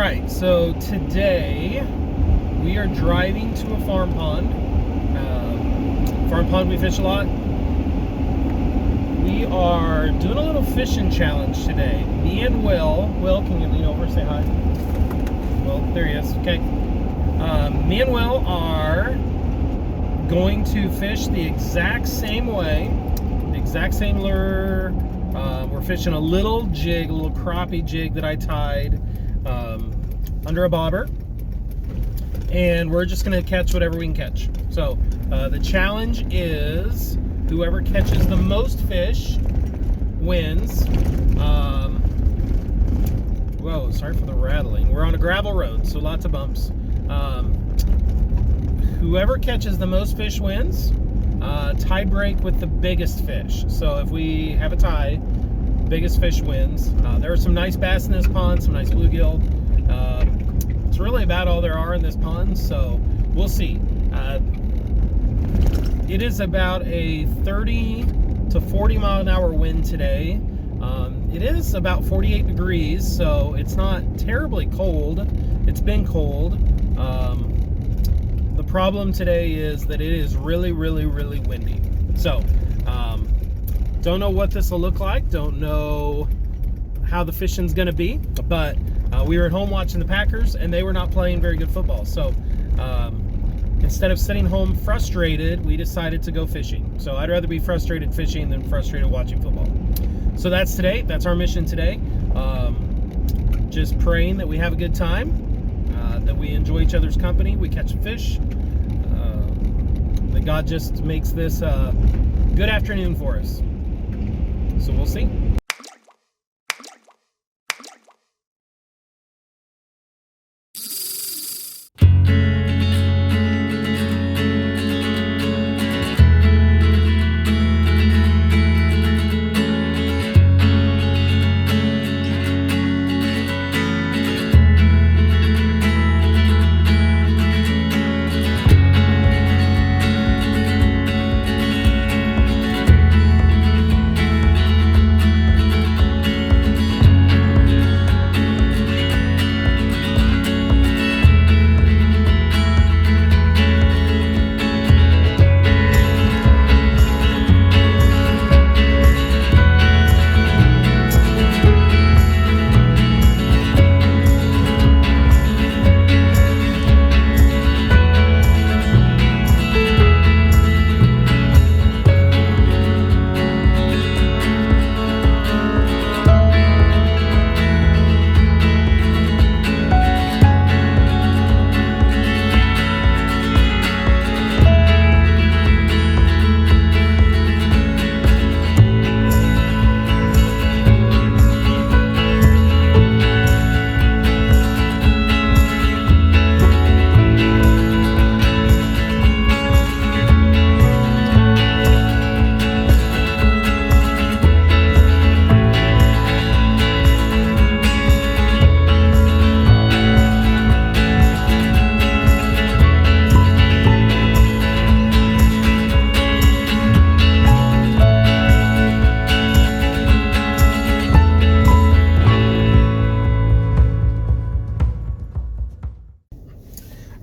right, so today we are driving to a farm pond. Farm pond we fish a lot. We are doing a little fishing challenge today. Me and Will, can you lean over and say hi? Well, there he is. Okay. Me and Will are going to fish the exact same way, the exact same lure. We're fishing a little jig, a little crappie jig that I tied under a bobber, and we're just going to catch whatever we can catch. So the challenge is whoever catches the most fish wins. Whoa, sorry for the rattling. We're on a gravel road, so lots of bumps. Whoever catches the most fish wins. Tie break with the biggest fish. So if we have a tie, biggest fish wins. There are some nice bass in this pond, some nice bluegill. It's really about all there are in this pond, so we'll see. It is about a 30 to 40 mile an hour wind today. It is about 48 degrees, so it's not terribly cold. It's been cold. The problem today is that it is really, really, really windy. So, don't know what this will look like. Don't know how the fishing's going to be. But we were at home watching the Packers, and they were not playing very good football. So, instead of sitting home frustrated, we decided to go fishing. So, I'd rather be frustrated fishing than frustrated watching football. So, that's today. That's our mission today. Just praying that we have a good time. That we enjoy each other's company, we catch fish, that God just makes this a good afternoon for us. So we'll see.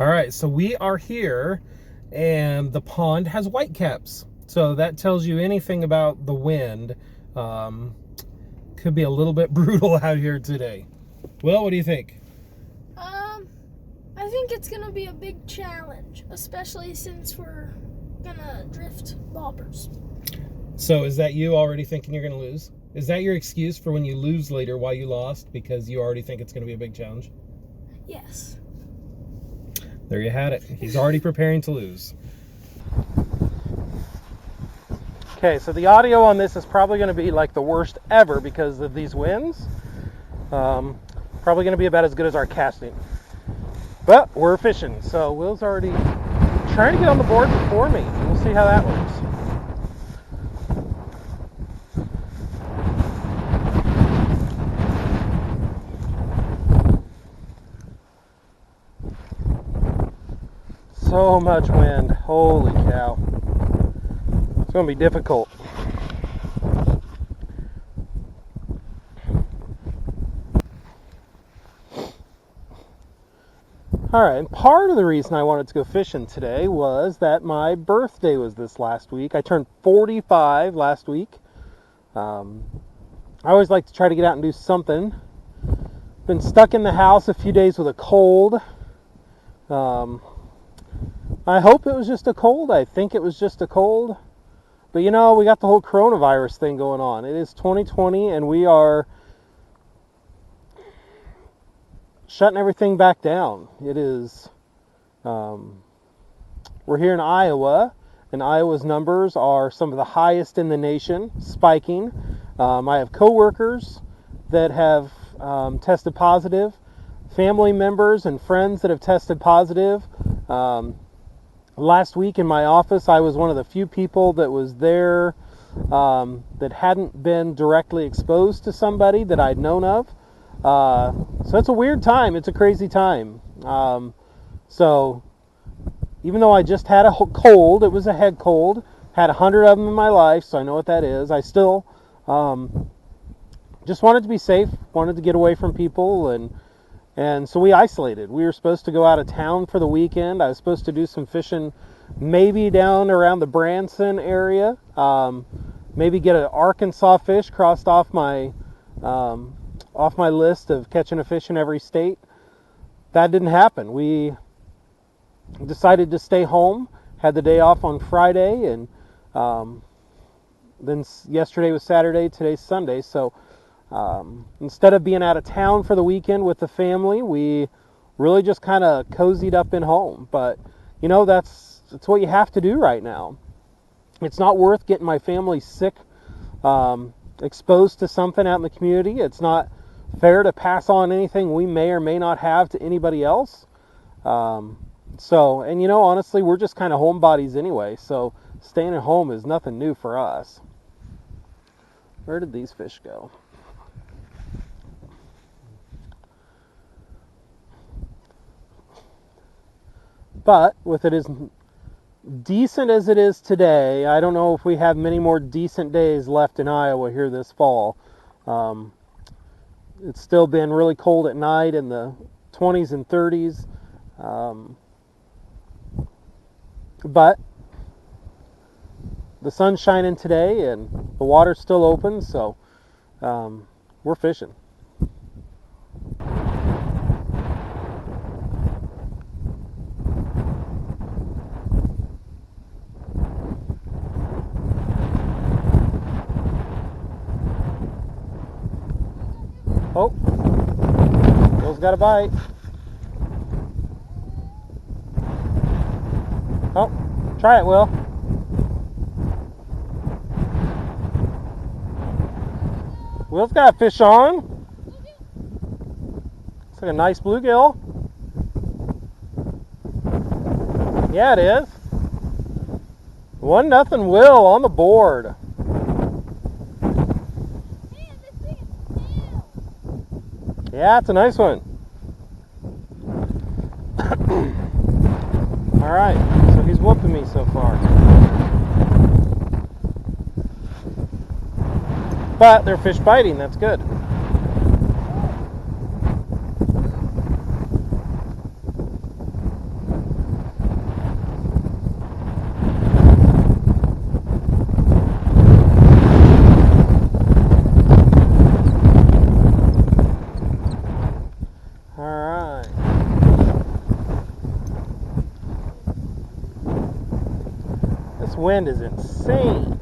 All right, so we are here, and the pond has whitecaps. So that tells you anything about the wind. Could be a little bit brutal out here today. Well, what do you think? I think it's gonna be a big challenge, especially since we're gonna drift bobbers. So is that you already thinking you're gonna lose? Is that your excuse for when you lose later why you lost, because you already think it's gonna be a big challenge? Yes. There you had it. He's already preparing to lose. Okay, so the audio on this is probably going to be like the worst ever because of these winds. Probably going to be about as good as our casting. But we're fishing, so Will's already trying to get on the board before me. We'll see how that works. So much wind. Holy cow. It's going to be difficult. All right, and part of the reason I wanted to go fishing today was that my birthday was this last week. I turned 45 last week. I always like to try to get out and do something. Been stuck in the house a few days with a cold. I hope it was just a cold. I think it was just a cold. But you know, we got the whole coronavirus thing going on. It is 2020 and we are shutting everything back down. It is, we're here in Iowa, and Iowa's numbers are some of the highest in the nation, spiking. I have coworkers that have tested positive, family members and friends that have tested positive. Last week in my office, I was one of the few people that was there that hadn't been directly exposed to somebody that I'd known of. So it's a weird time. It's a crazy time. So even though I just had a cold, it was a head cold, had 100 of them in my life, so I know what that is. I still just wanted to be safe, wanted to get away from people, and so we isolated. We were supposed to go out of town for the weekend. I was supposed to do some fishing, maybe down around the Branson area, maybe get an Arkansas fish crossed off my list of catching a fish in every state. That didn't happen. We decided to stay home, had the day off on Friday, and then yesterday was Saturday, today's Sunday. So instead of being out of town for the weekend with the family, we really just kind of cozied up in home. But you know, that's what you have to do right now. It's not worth getting my family sick, exposed to something out in the community. It's not fair to pass on anything we may or may not have to anybody else. So, and you know, honestly, we're just kind of homebodies anyway, so staying at home is nothing new for us. Where did these fish go? But with it as decent as it is today, I don't know if we have many more decent days left in Iowa here this fall. It's still been really cold at night in the 20s and 30s. But the sun's shining today and the water's still open, so we're fishing. Oh, Will's got a bite. Oh, try it, Will. Will's got a fish on. It's like a nice bluegill. Yeah, it is. 1-0 Will on the board. Yeah, it's a nice one. All right, so he's whooping me so far. But they're fish biting, that's good. Wind is insane.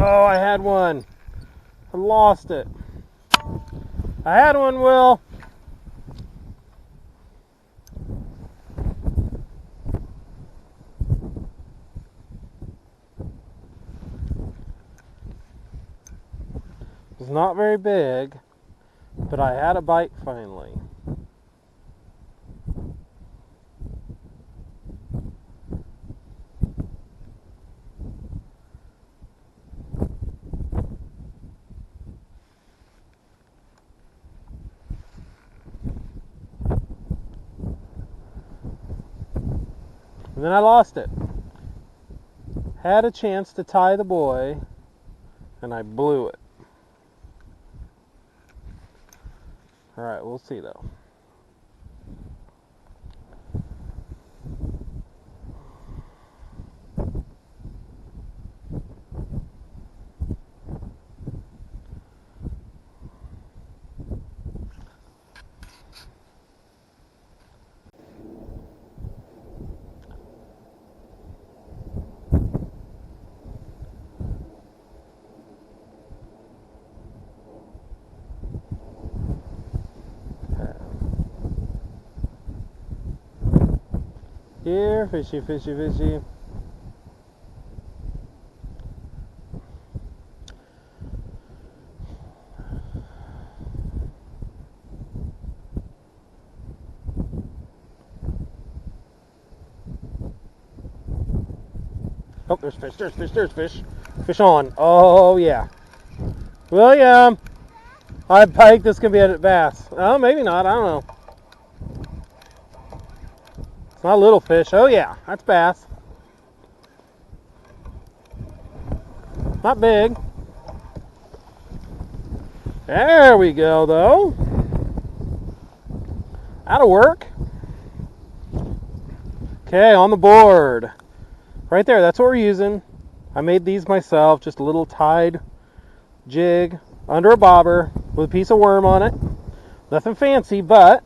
Oh, I had one. I lost it. I had one, Will. It's not very big, but I had a bite finally. And then I lost it. Had a chance to tie the buoy, and I blew it. All right, we'll see though. Here, fishy, fishy, fishy. Oh, there's fish, there's fish, there's fish. Fish on. Oh, yeah. William, I think this could be a bass. Oh, maybe not. I don't know. It's not a little fish. Oh, yeah. That's bass. Not big. There we go, though. That'll work. Okay, on the board. Right there, that's what we're using. I made these myself, just a little tied jig under a bobber with a piece of worm on it. Nothing fancy, but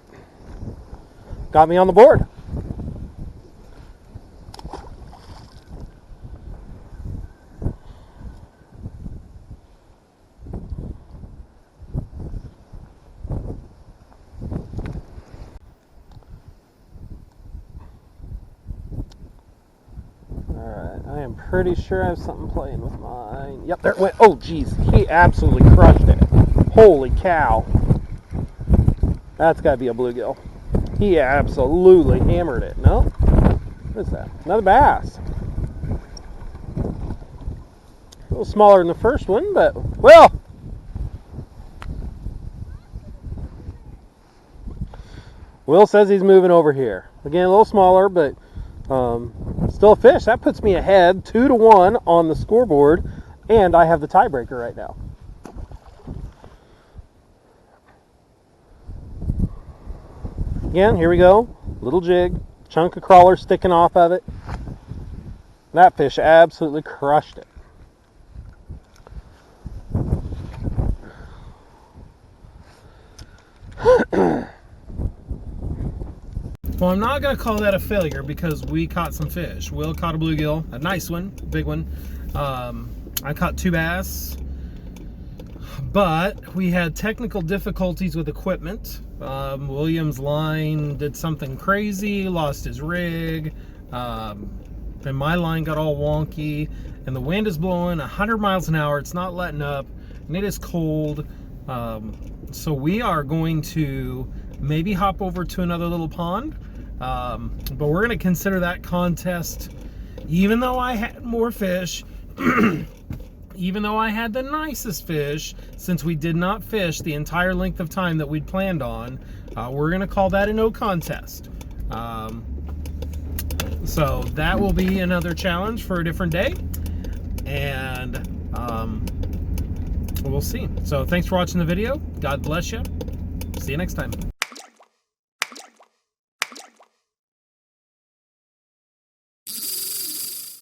got me on the board. I am pretty sure I have something playing with mine. Yep, there it went. Oh, geez. He absolutely crushed it. Holy cow. That's got to be a bluegill. He absolutely hammered it. No? What is that? Another bass. A little smaller than the first one, but, well. Will says he's moving over here. Again, a little smaller, but still a fish. That puts me ahead 2-1 on the scoreboard, and I have the tiebreaker right now. Again, here we go. Little jig, chunk of crawler sticking off of it. That fish absolutely crushed it. Well, I'm not going to call that a failure because we caught some fish. Will caught a bluegill, a nice one, big one. I caught 2 bass, but we had technical difficulties with equipment. William's line did something crazy, lost his rig, then my line got all wonky, and the wind is blowing 100 miles an hour. It's not letting up, and it is cold. So we are going to maybe hop over to another little pond, but we're going to consider that contest, even though I had more fish, even though I had the nicest fish, since we did not fish the entire length of time that we'd planned on, we're going to call that a no contest. So that will be another challenge for a different day, and we'll see. So thanks for watching the video. God bless you. See you next time.